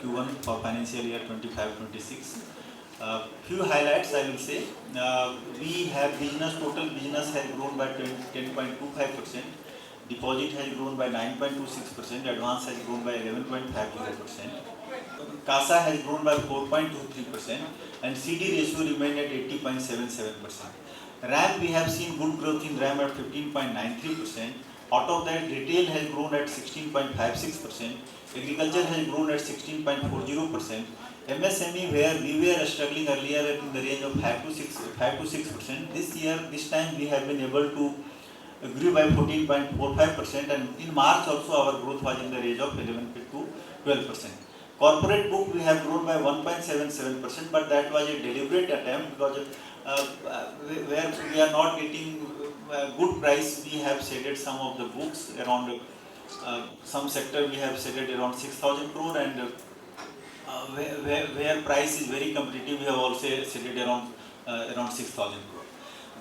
Q1 for financial year 25-26. Few highlights I will say. We have total business has grown by 10.25%. Deposit has grown by 9.26%. Advance has grown by 11.50%. CASA has grown by 4.23%. And CD ratio remained at 80.77%. RAM, we have seen good growth in RAM at 15.93%. Out of that, retail has grown at 16.56%. Agriculture has grown at 16.40%. MSME, where we were struggling earlier in the range of 5 to 6%, this time we have been able to grew by 14.45%, and in March also our growth was in the range of 11 to 12%. Corporate book we have grown by 1.77%, but that was a deliberate attempt because where we are not getting good price. We have shaded some of the books around some sector. We have shaded around 6,000 crore, and where price is very competitive, we have also shaded around 6,000 crore.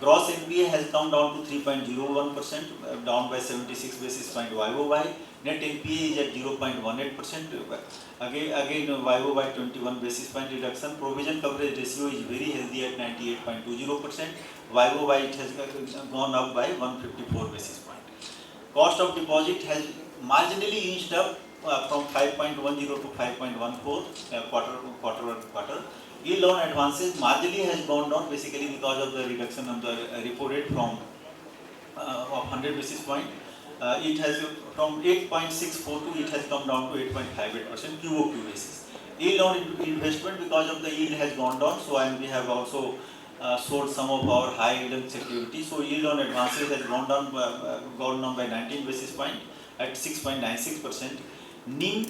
Gross NPA has come down to 3.01%, down by 76 basis point YOY. Net NPA is at 0.18%. Again YOY 21 basis point reduction. Provision coverage ratio is very healthy at 98.20%. YOY it has gone up by 154 basis point. Cost of deposit has marginally inched up from 5.10 to 5.14 quarter. Yield on advances marginally has gone down, basically because of the reduction of the repo rate from of 100 basis point. It has from 8.64 to it has come down to 8.58% QOQ basis. Yield on investment, because of the yield has gone down, so and we have also sold some of our high yield securities. So yield on advances has gone down by 19 basis point at 6.96%. NIM,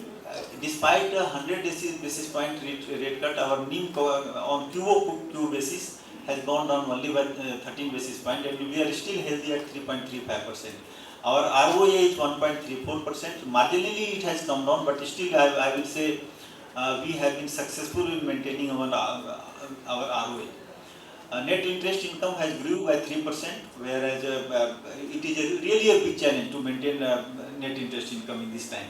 despite a 100 basis point rate cut, our NIM on QOQ basis has gone down only by 13 basis point, and we are still healthy at 3.35%. Our ROA is 1.34%. Marginally it has come down, but still I will say we have been successful in maintaining our ROA. Net interest income has grew by 3%, whereas it is really a big challenge to maintain net interest income in this time.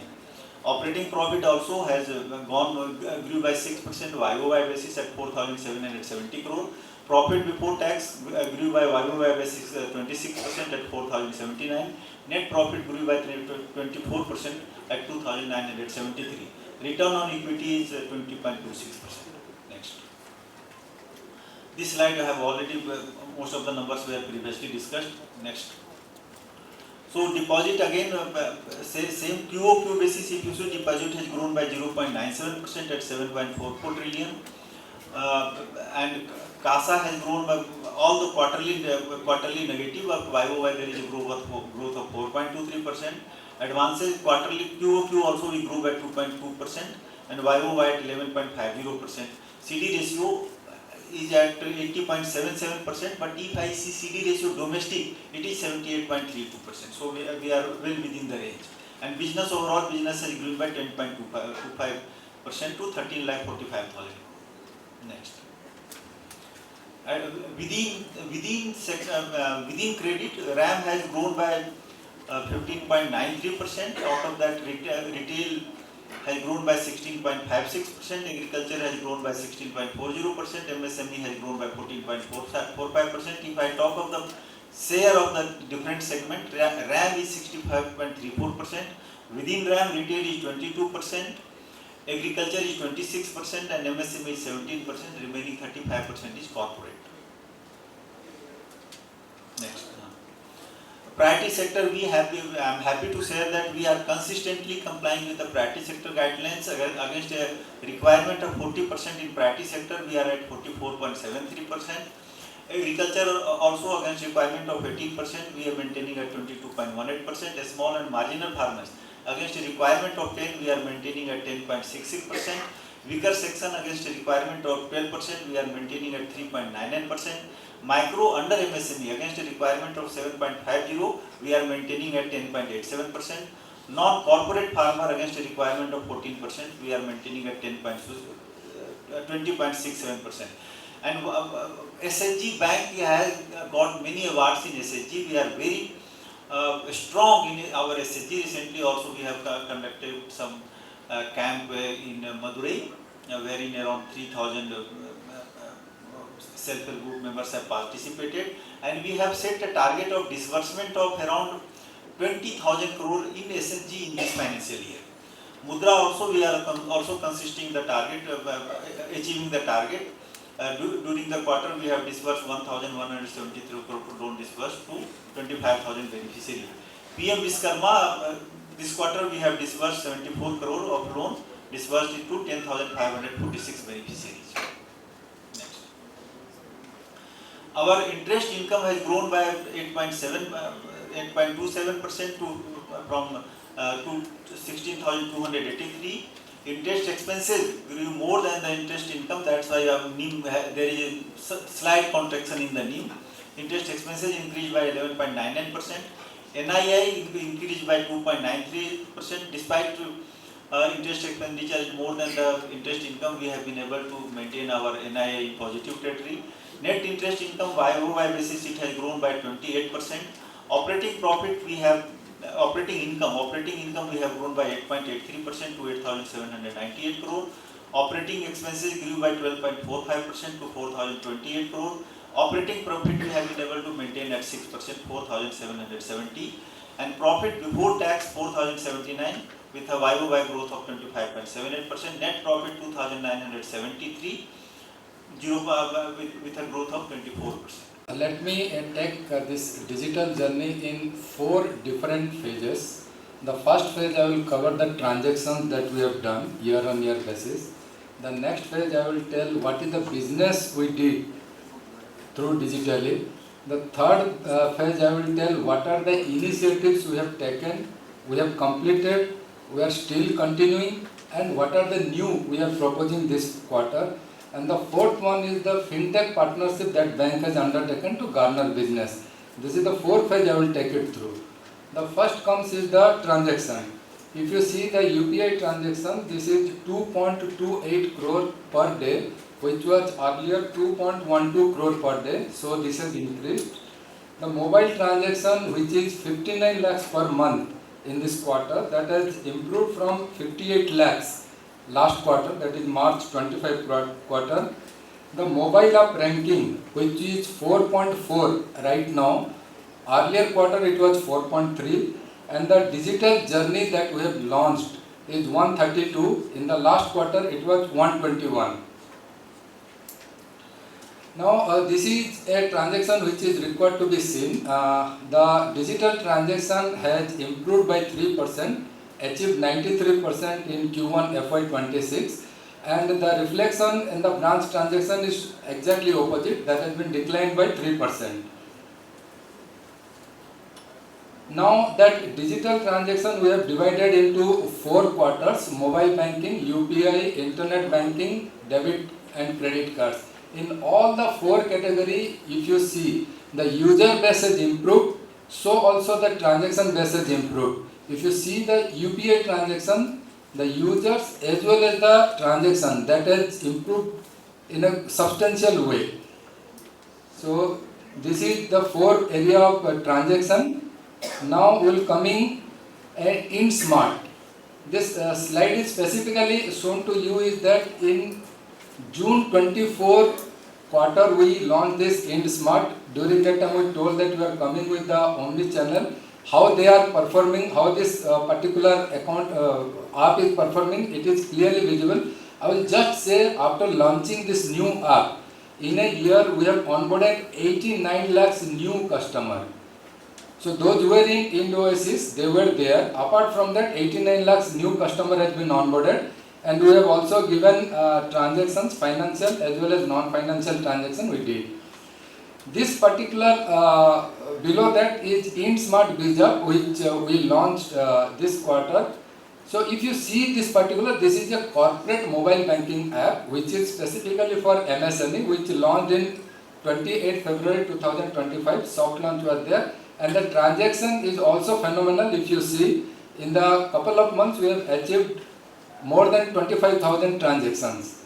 Operating profit also has grew by 6% YOY basis at 4,770 crore. Profit before tax grew by YOY basis 26% at 4,079. Net profit grew by 24% at 2,973. Return on equity is 20.26%. Next. This slide I have already, most of the numbers were previously discussed. Next. So deposit again, same QOQ basis, if you see, deposit has grown by 0.97% at 7.44 trillion. And CASA has grown by all the quarterly negative, but YOY there is a growth of 4.23%. Advances quarterly QOQ also we grew by 2.2% and YOY at 11.50%. CD ratio is at 80.77%, but if I see CD ratio domestic, it is 78.32%. So we are well within the range. And business, overall business has grown by 10.25% to 13,45,000. Next. Within credit, RAM has grown by 15.93%. Out of that, retail has grown by 16.56%, agriculture has grown by 16.40%, MSME has grown by 14.45%. If I talk of the share of the different segment, RAM is 65.34%, within RAM retail is 22%, agriculture is 26% and MSME is 17%, remaining 35% is corporate. Next. Priority sector, I am happy to share that we are consistently complying with the priority sector guidelines. Against a requirement of 40% in priority sector, we are at 44.73%. Agriculture also against requirement of 18%, we are maintaining at 22.18%. Small and marginal farmers, against a requirement of 10, we are maintaining at 10.66%. Weaker section against a requirement of 12%, we are maintaining at 3.99%. Micro under MSME against a requirement of 7.50, we are maintaining at 10.87%. Non-corporate farmer against a requirement of 14%, we are maintaining at 20.67%. And SHG Bank has got many awards in SHG. We are very strong in our SHG. Recently also we have conducted some camp in Madurai, wherein around 3,000 self-help group members have participated, and we have set a target of disbursement of around 20,000 crore in SHG in this financial year. Mudra also, we are also consisting the target, achieving the target. During the quarter, we have disbursed 1,173 crore loan disbursed to 25,000 beneficiaries. PM Vishkarma, this quarter we have disbursed 74 crore of loan disbursed to 10,546 beneficiaries. Next. Our interest income has grown by 8.27% from to 16,283. Interest expenses grew more than the interest income. That's why NIM, there is a slight contraction in the NIM. Interest expenses increased by 11.99%. NII increased by 2.93%. Despite interest expenditure is more than the interest income, we have been able to maintain our NII in positive territory. Net interest income YoY basis, it has grown by 28%. Operating profit, we have operating income we have grown by 8.83% to 8,798 crore. Operating expenses grew by 12.45% to 4,028 crore. Operating profit we have been able to maintain at 6%, 4,770, and profit before tax 4,079 with a YoY growth of 25.78%. Net profit 2,973, with a growth of 24%. Let me take this digital journey in 4 different phases. The first phase I will cover the transactions that we have done year-on-year basis. The next phase I will tell what is the business we did through digitally. The third phase I will tell what are the initiatives we have taken, we have completed, we are still continuing, and what are the new we are proposing this quarter. And the fourth one is the fintech partnership that bank has undertaken to garner business. This is the fourth phase I will take it through. The first comes is the transaction. If you see the UPI transaction, this is 2.28 crore per day, which was earlier 2.12 crore per day. So this has increased. The mobile transaction, which is 59 lakhs per month in this quarter, that has improved from 58 lakhs last quarter, that is March 25 quarter. The mobile app ranking, which is 4.4 right now, earlier quarter it was 4.3, and the digital journey that we have launched is 132. In the last quarter it was 121. Now this is a transaction which is required to be seen. The digital transaction has improved by 3%, achieved 93% in Q1 FY26, and the reflection in the branch transaction is exactly opposite, that has been declined by 3%. Now that digital transaction we have divided into 4 quarters: mobile banking, UPI, internet banking, debit and credit cards. In all the 4 categories, if you see, the user base has improved, so also the transaction base has improved. If you see the UPI transaction, the users as well as the transaction, that has improved in a substantial way. So this is the 4 area of transaction. Now we will coming in Smart. This slide is specifically shown to you is that in June 24 quarter we launched this IndSmart. During that time we told that we are coming with the omni-channel. How they are performing, how this particular account app is performing, it is clearly visible. I will just say, after launching this new app, in a year we have onboarded 89 lakhs new customers. So those who were in Ind-Oasis, they were there. Apart from that, 89 lakhs new customer has been onboarded, and we have also given transactions, financial as well as non-financial transaction we did. This particular below that is IndSmart BizApp, which we launched this quarter. So if you see this particular, this is a corporate mobile banking app which is specifically for MSME, which launched in 28 February 2025. Soft launch was there, and the transaction is also phenomenal. If you see, in the couple of months we have achieved more than 25,000 transactions.